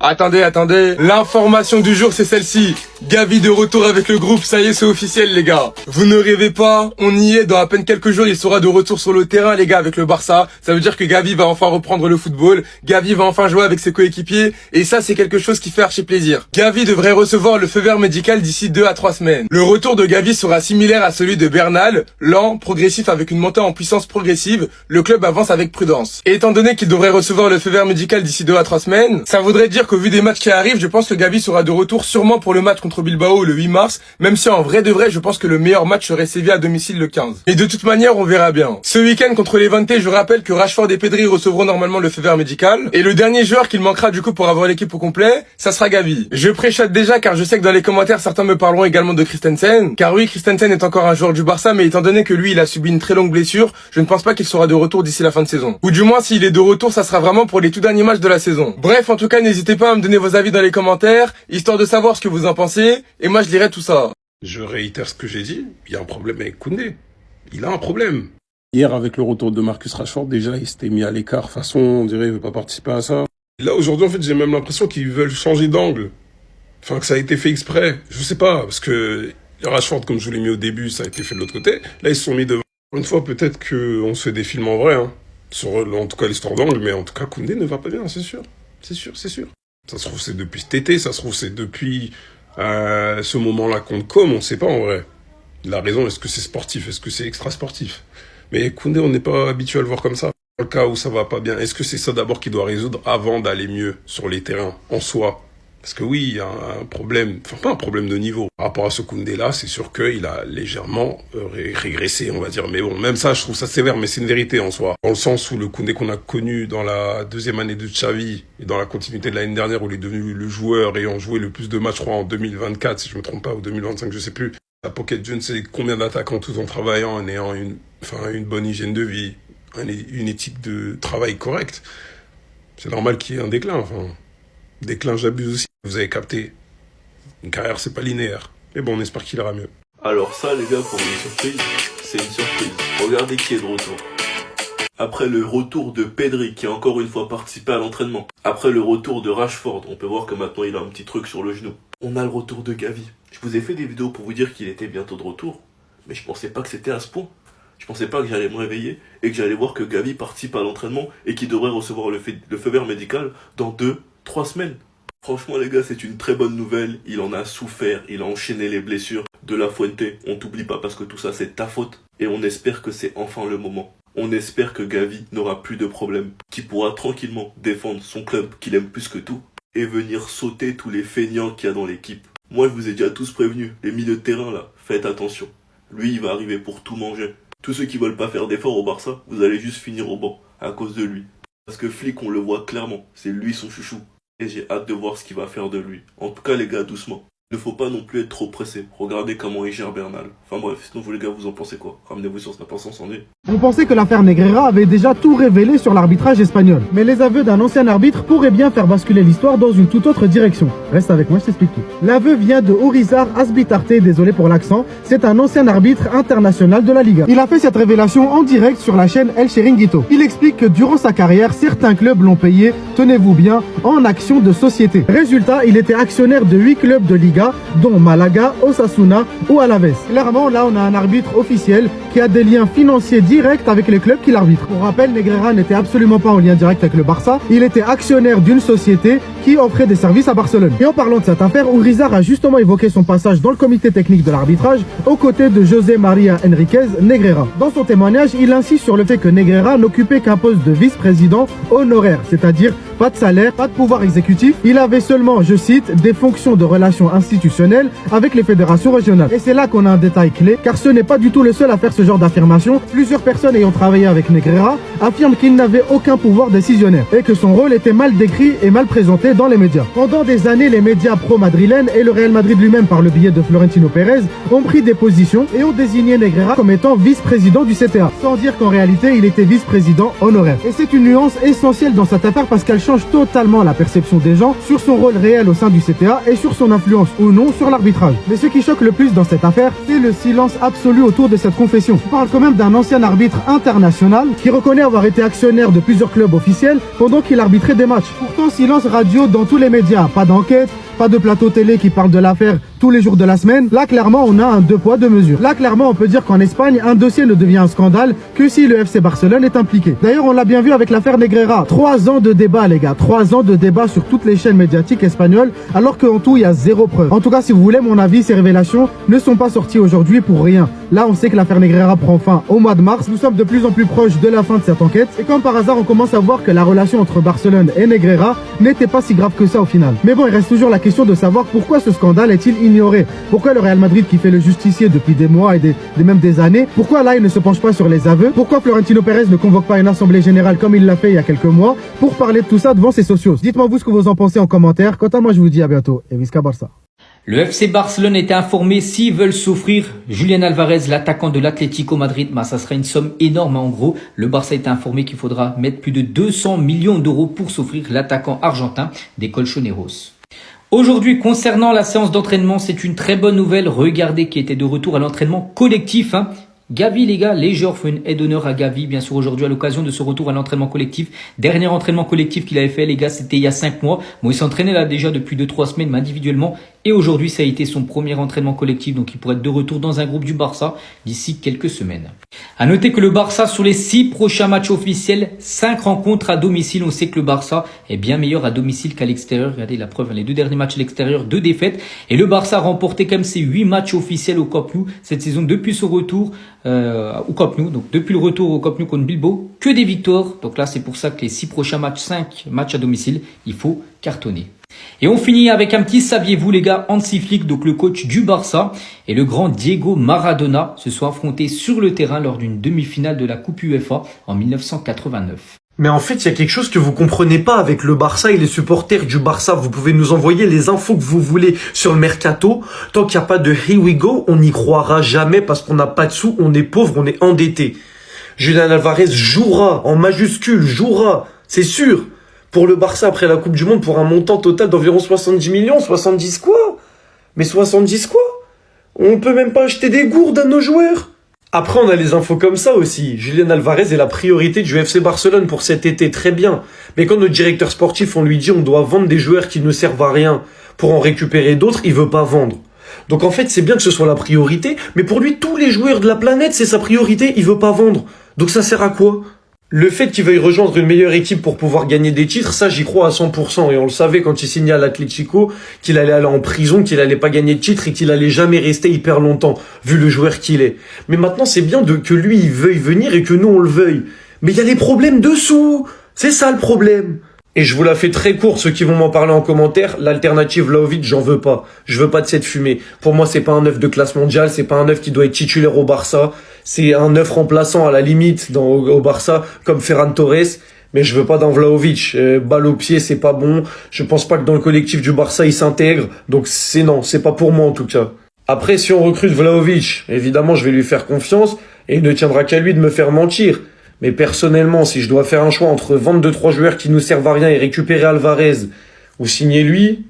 Attendez. L'information du jour, c'est celle-ci. Gavi de retour avec le groupe, ça y est, c'est officiel, les gars. Vous ne rêvez pas, on y est, dans à peine quelques jours, il sera de retour sur le terrain, les gars, avec le Barça. Ça veut dire que Gavi va enfin reprendre le football. Gavi va enfin jouer avec ses coéquipiers. Et ça, c'est quelque chose qui fait archi plaisir. Gavi devrait recevoir le feu vert médical d'ici 2 à 3 semaines. Le retour de Gavi sera similaire à celui de Bernal, lent, progressif avec une montée en puissance progressive. Le club avance avec prudence. Et étant donné qu'il devrait recevoir le feu vert médical d'ici 2 à 3 semaines, ça voudrait dire qu'au vu des matchs qui arrivent, je pense que Gavi sera de retour sûrement pour le match contre Bilbao le 8 mars, même si en vrai de vrai, je pense que le meilleur match serait Séville à domicile le 15. Et de toute manière, on verra bien. Ce week-end contre les Levante, je rappelle que Rashford et Pedri recevront normalement le feu vert médical. Et le dernier joueur qu'il manquera du coup pour avoir l'équipe au complet, ça sera Gavi. Je préchote déjà car je sais que dans les commentaires, certains me parleront également de Christensen. Car oui, Christensen est encore un joueur du Barça, mais étant donné que lui, il a subi une très longue blessure, je ne pense pas qu'il sera de retour d'ici la fin de saison. Ou du moins, s'il est de retour, ça sera vraiment pour les tout derniers matchs de la saison. Bref, en tout cas, n'hésitez pas à me donner vos avis dans les commentaires, histoire de savoir ce que vous en pensez, et moi je lirai tout ça. Je réitère ce que j'ai dit, il y a un problème avec Koundé. Il a un problème. Hier, avec le retour de Marcus Rashford, déjà, il s'était mis à l'écart. De toute façon, on dirait qu'il veut pas participer à ça. Et là, aujourd'hui, en fait, j'ai même l'impression qu'ils veulent changer d'angle. Enfin, que ça a été fait exprès. Je sais pas, parce que Rashford, comme je vous l'ai mis au début, ça a été fait de l'autre côté. Là, ils se sont mis devant. Une fois, peut-être qu'on se fait des films en vrai, hein. Sur, en tout cas, l'histoire d'angle, mais en tout cas, Koundé ne va pas bien, c'est sûr. C'est sûr. Ça se trouve, c'est depuis cet été, ça se trouve, c'est depuis ce moment-là contre Com, on sait pas en vrai. La raison, est-ce que c'est sportif, est-ce que c'est extra-sportif? Mais Koundé, on n'est pas habitué à le voir comme ça. Dans le cas où ça va pas bien, est-ce que c'est ça d'abord qu'il doit résoudre avant d'aller mieux sur les terrains, en soi? Parce que oui, il y a un problème, enfin pas un problème de niveau. Par rapport à ce Koundé-là, c'est sûr qu'il a légèrement régressé, on va dire. Mais bon, même ça, je trouve ça sévère, mais c'est une vérité en soi. Dans le sens où le Koundé qu'on a connu dans la deuxième année de Xavi, et dans la continuité de l'année dernière, où il est devenu le joueur ayant joué le plus de matchs, je crois, en 2024, si je me trompe pas, ou 2025, je sais plus. La pocket, je ne sais combien d'attaquants tout en travaillant, en ayant une bonne hygiène de vie, une éthique de travail correcte. C'est normal qu'il y ait un déclin, enfin. Déclin, j'abuse aussi. Vous avez capté. Une carrière, c'est pas linéaire. Mais bon, on espère qu'il ira mieux. Alors ça, les gars, pour une surprise, c'est une surprise. Regardez qui est de retour. Après le retour de Pedri, qui a encore une fois participé à l'entraînement. Après le retour de Rashford, on peut voir que maintenant il a un petit truc sur le genou. On a le retour de Gavi. Je vous ai fait des vidéos pour vous dire qu'il était bientôt de retour. Mais je pensais pas que c'était à ce point. Je pensais pas que j'allais me réveiller et que j'allais voir que Gavi participe à l'entraînement et qu'il devrait recevoir le feu vert médical dans 2-3 semaines. Franchement les gars, c'est une très bonne nouvelle. Il en a souffert, il a enchaîné les blessures. De La Fuente, on t'oublie pas parce que tout ça c'est ta faute. Et on espère que c'est enfin le moment. On espère que Gavi n'aura plus de problème. Qu'il pourra tranquillement défendre son club qu'il aime plus que tout. Et venir sauter tous les feignants qu'il y a dans l'équipe. Moi je vous ai déjà tous prévenus, les milieux de terrain là, faites attention. Lui il va arriver pour tout manger. Tous ceux qui veulent pas faire d'efforts au Barça, vous allez juste finir au banc à cause de lui. Parce que Flick, on le voit clairement, c'est lui son chouchou. Et j'ai hâte de voir ce qu'il va faire de lui. En tout cas les gars, doucement. Il ne faut pas non plus être trop pressé. Regardez comment il gère Bernal. Enfin bref, sinon vous les gars, vous en pensez quoi? Ramenez-vous sur Snap Incendie. On pensait que l'affaire Negreira avait déjà tout révélé sur l'arbitrage espagnol. Mais les aveux d'un ancien arbitre pourraient bien faire basculer l'histoire dans une toute autre direction. Reste avec moi, je t'explique tout. L'aveu vient de Urizar Azpitarte, désolé pour l'accent. C'est un ancien arbitre international de la Liga. Il a fait cette révélation en direct sur la chaîne El Chiringuito. Il explique que durant sa carrière, certains clubs l'ont payé, tenez-vous bien, en actions de société. Résultat, il était actionnaire de 8 clubs de Liga, dont Malaga, Osasuna ou Alaves. Clairement, là, on a un arbitre officiel qui a des liens financiers directs avec les clubs qu'il arbitre. Pour rappel, Negreira n'était absolument pas en lien direct avec le Barça. Il était actionnaire d'une société qui offrait des services à Barcelone. Et en parlant de cette affaire, Urizar a justement évoqué son passage dans le comité technique de l'arbitrage aux côtés de José María Enríquez Negreira. Dans son témoignage, il insiste sur le fait que Negreira n'occupait qu'un poste de vice-président honoraire, c'est-à-dire pas de salaire, pas de pouvoir exécutif. Il avait seulement, je cite, des fonctions de relations institutionnelles avec les fédérations régionales. Et c'est là qu'on a un détail clé, car ce n'est pas du tout le seul à faire ce genre d'affirmation. Plusieurs personnes ayant travaillé avec Negreira affirment qu'il n'avait aucun pouvoir décisionnaire et que son rôle était mal décrit et mal présenté dans les médias. Pendant des années, les médias pro-madrilènes et le Real Madrid lui-même, par le biais de Florentino Pérez, ont pris des positions et ont désigné Negreira comme étant vice-président du CTA, sans dire qu'en réalité, il était vice-président honoraire. Et c'est une nuance essentielle dans cette affaire parce qu'elle change totalement la perception des gens sur son rôle réel au sein du CTA et sur son influence ou non sur l'arbitrage. Mais ce qui choque le plus dans cette affaire, c'est le silence absolu autour de cette confession. On parle quand même d'un ancien arbitre international qui reconnaît avoir été actionnaire de plusieurs clubs officiels pendant qu'il arbitrait des matchs. Pourtant, silence radio dans tous les médias, pas d'enquête, pas de plateau télé qui parle de l'affaire tous les jours de la semaine. Là, clairement, on a un deux poids, deux mesures. Là, clairement, on peut dire qu'en Espagne, un dossier ne devient un scandale que si le FC Barcelone est impliqué. D'ailleurs, on l'a bien vu avec l'affaire Negreira. 3 ans de débat, les gars. 3 ans de débat sur toutes les chaînes médiatiques espagnoles, alors qu'en tout, il y a zéro preuve. En tout cas, si vous voulez mon avis, ces révélations ne sont pas sorties aujourd'hui pour rien. Là, on sait que l'affaire Negreira prend fin au mois de mars. Nous sommes de plus en plus proches de la fin de cette enquête. Et comme par hasard, on commence à voir que la relation entre Barcelone et Negreira n'était pas si grave que ça au final. Mais bon, il reste toujours la question de savoir pourquoi ce scandale est-il ignoré. Pourquoi le Real Madrid, qui fait le justicier depuis des mois et même des années, pourquoi là il ne se penche pas sur les aveux? Pourquoi Florentino Pérez ne convoque pas une assemblée générale comme il l'a fait il y a quelques mois pour parler de tout ça devant ses socios? Dites-moi vous ce que vous en pensez en commentaire. Quant à moi, je vous dis à bientôt et Visca Barça. Le FC Barcelone était informé s'ils veulent s'offrir Julián Alvarez, l'attaquant de l'Atlético Madrid. Ça sera une somme énorme en gros. Le Barça était informé qu'il faudra mettre plus de 200 millions d'euros pour s'offrir l'attaquant argentin des Colchoneros. Aujourd'hui, concernant la séance d'entraînement, c'est une très bonne nouvelle. Regardez qui était de retour à l'entraînement collectif. Gavi, les gars, les joueurs font une aide d'honneur à Gavi, bien sûr, aujourd'hui, à l'occasion de ce retour à l'entraînement collectif. Dernier entraînement collectif qu'il avait fait, les gars, c'était il y a 5 mois. Bon, il s'entraînait là déjà depuis 2-3 semaines, mais individuellement. Et aujourd'hui, ça a été son premier entraînement collectif, donc il pourrait être de retour dans un groupe du Barça d'ici quelques semaines. À noter que le Barça, sur les 6 prochains matchs officiels, 5 rencontres à domicile. On sait que le Barça est bien meilleur à domicile qu'à l'extérieur. Regardez la preuve, les 2 derniers matchs à l'extérieur, 2 défaites. Et le Barça a remporté quand même ses 8 matchs officiels au Camp Nou cette saison depuis son retour au Camp Nou. Donc depuis le retour au Camp Nou contre Bilbao, que des victoires. Donc là, c'est pour ça que les 6 prochains matchs, 5 matchs à domicile, il faut cartonner. Et on finit avec un petit saviez-vous, les gars. Hansi Flick, donc le coach du Barça, et le grand Diego Maradona se sont affrontés sur le terrain lors d'une demi-finale de la Coupe UEFA en 1989. Mais en fait, il y a quelque chose que vous comprenez pas avec le Barça et les supporters du Barça. Vous pouvez nous envoyer les infos que vous voulez sur le mercato. Tant qu'il n'y a pas de here we go, on n'y croira jamais parce qu'on n'a pas de sous, on est pauvre, on est endetté. Julián Alvarez jouera, en majuscule, jouera, c'est sûr, pour le Barça après la Coupe du Monde pour un montant total d'environ 70 millions. 70 quoi? Mais 70 quoi? On peut même pas acheter des gourdes à nos joueurs. Après, on a les infos comme ça aussi. Julián Alvarez est la priorité du FC Barcelone pour cet été, très bien. Mais quand notre directeur sportif, on lui dit on doit vendre des joueurs qui ne servent à rien pour en récupérer d'autres, il veut pas vendre. Donc en fait, c'est bien que ce soit la priorité, mais pour lui, tous les joueurs de la planète, c'est sa priorité, il veut pas vendre. Donc ça sert à quoi? Le fait qu'il veuille rejoindre une meilleure équipe pour pouvoir gagner des titres, ça j'y crois à 100%. Et on le savait quand il signait à l'Atlético, qu'il allait aller en prison, qu'il allait pas gagner de titre et qu'il allait jamais rester hyper longtemps, vu le joueur qu'il est. Mais maintenant c'est bien que lui il veuille venir et que nous on le veuille. Mais il y a les problèmes dessous. C'est ça le problème. Et je vous la fais très court, ceux qui vont m'en parler en commentaire, l'alternative Vlahovic, j'en veux pas. Je veux pas de cette fumée. Pour moi, c'est pas un neuf de classe mondiale, c'est pas un neuf qui doit être titulaire au Barça. C'est un neuf remplaçant à la limite au Barça, comme Ferran Torres. Mais je veux pas d'un Vlahovic. Balle au pied, c'est pas bon. Je pense pas que dans le collectif du Barça, il s'intègre. Donc non, c'est pas pour moi en tout cas. Après, si on recrute Vlahovic, évidemment, je vais lui faire confiance. Et il ne tiendra qu'à lui de me faire mentir. Mais personnellement, si je dois faire un choix entre vendre 2-3 joueurs qui nous servent à rien et récupérer Alvarez ou signer lui,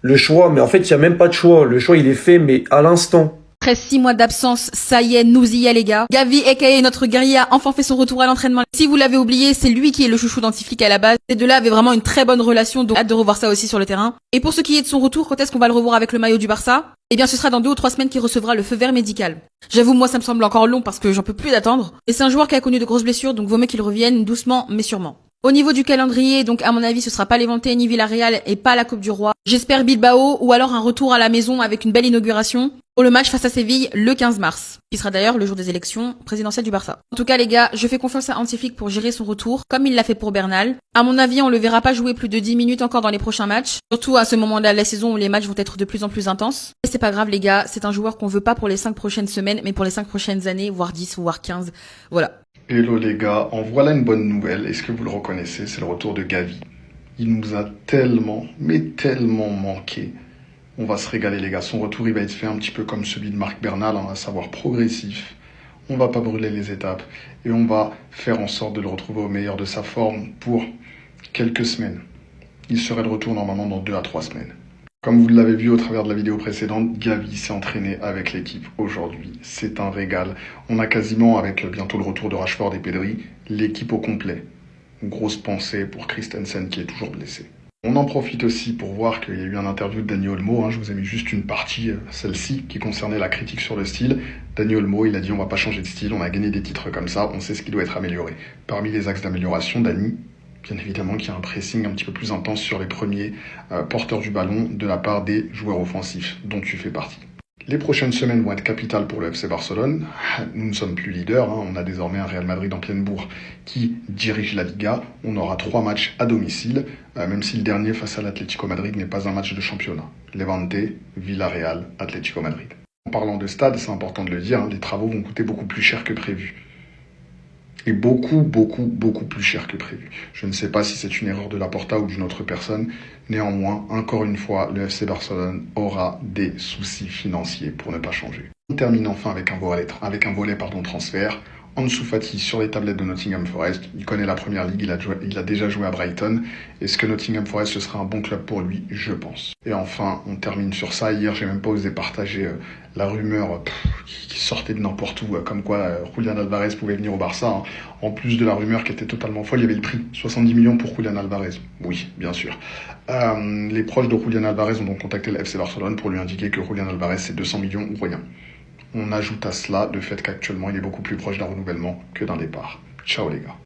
le choix, mais en fait, il n'y a même pas de choix. Le choix, il est fait, mais à l'instant. Après 6 mois d'absence, ça y est, nous y est les gars. Gavi, aka notre guerrier, a enfin fait son retour à l'entraînement. Si vous l'avez oublié, c'est lui qui est le chouchou d'Hansi Flick à la base. Ces deux-là avaient vraiment une très bonne relation, donc hâte de revoir ça aussi sur le terrain. Et pour ce qui est de son retour, quand est-ce qu'on va le revoir avec le maillot du Barça? Eh bien, ce sera dans 2 ou 3 semaines qu'il recevra le feu vert médical. J'avoue, moi, ça me semble encore long parce que j'en peux plus d'attendre. Et c'est un joueur qui a connu de grosses blessures, donc vaut mieux qu'il revienne doucement, mais sûrement. Au niveau du calendrier, donc à mon avis, ce sera pas Levante ni Villarreal et pas la Coupe du Roi. J'espère Bilbao ou alors un retour à la maison avec une belle inauguration pour le match face à Séville le 15 mars, qui sera d'ailleurs le jour des élections présidentielles du Barça. En tout cas, les gars, je fais confiance à Hansi Flick pour gérer son retour, comme il l'a fait pour Bernal. À mon avis, on le verra pas jouer plus de 10 minutes encore dans les prochains matchs, surtout à ce moment-là de la saison où les matchs vont être de plus en plus intenses. Mais c'est pas grave, les gars, c'est un joueur qu'on veut pas pour les 5 prochaines semaines, mais pour les 5 prochaines années, voire 10, voire 15. Voilà. Hello les gars, en voilà une bonne nouvelle. Est-ce que vous le reconnaissez? C'est le retour de Gavi. Il nous a tellement, mais tellement manqué. On va se régaler les gars. Son retour, il va être fait un petit peu comme celui de Marc Bernal, à savoir progressif. On va pas brûler les étapes et on va faire en sorte de le retrouver au meilleur de sa forme pour quelques semaines. Il serait de retour normalement dans 2 à 3 semaines. Comme vous l'avez vu au travers de la vidéo précédente, Gavi s'est entraîné avec l'équipe aujourd'hui. C'est un régal. On a quasiment, avec bientôt le retour de Rashford et Pedri, l'équipe au complet. Grosse pensée pour Christensen qui est toujours blessé. On en profite aussi pour voir qu'il y a eu un interview de Dani Olmo. Je vous ai mis juste une partie, celle-ci, qui concernait la critique sur le style. Dani Olmo, il a dit on va pas changer de style, on a gagné des titres comme ça, on sait ce qui doit être amélioré. Parmi les axes d'amélioration, Dani, bien évidemment qu'il y a un pressing un petit peu plus intense sur les premiers porteurs du ballon de la part des joueurs offensifs, dont tu fais partie. Les prochaines semaines vont être capitales pour le FC Barcelone. Nous ne sommes plus leaders, on a désormais un Real Madrid en pleine bourre qui dirige la Liga. On aura 3 matchs à domicile, même si le dernier face à l'Atlético Madrid n'est pas un match de championnat. Levante, Villarreal, Atlético Madrid. En parlant de stade, c'est important de le dire, les travaux vont coûter beaucoup plus cher que prévu. Et beaucoup plus cher que prévu. Je ne sais pas si c'est une erreur de Laporta ou d'une autre personne. Néanmoins, encore une fois, le FC Barcelone aura des soucis financiers pour ne pas changer. On termine enfin avec un volet transfert. Ansu Fati sur les tablettes de Nottingham Forest. Il connaît la première ligue, il a déjà joué à Brighton. Est-ce que Nottingham Forest ce sera un bon club pour lui? Je pense. Et enfin, on termine sur ça. Hier, j'ai même pas osé partager la rumeur qui sortait de n'importe où, comme quoi Julian Alvarez pouvait venir au Barça. En plus de la rumeur qui était totalement folle, il y avait le prix. 70 millions pour Julian Alvarez. Oui, bien sûr. Les proches de Julian Alvarez ont donc contacté le FC Barcelone pour lui indiquer que Julian Alvarez c'est 200 millions ou rien. On ajoute à cela le fait qu'actuellement il est beaucoup plus proche d'un renouvellement que d'un départ. Ciao les gars.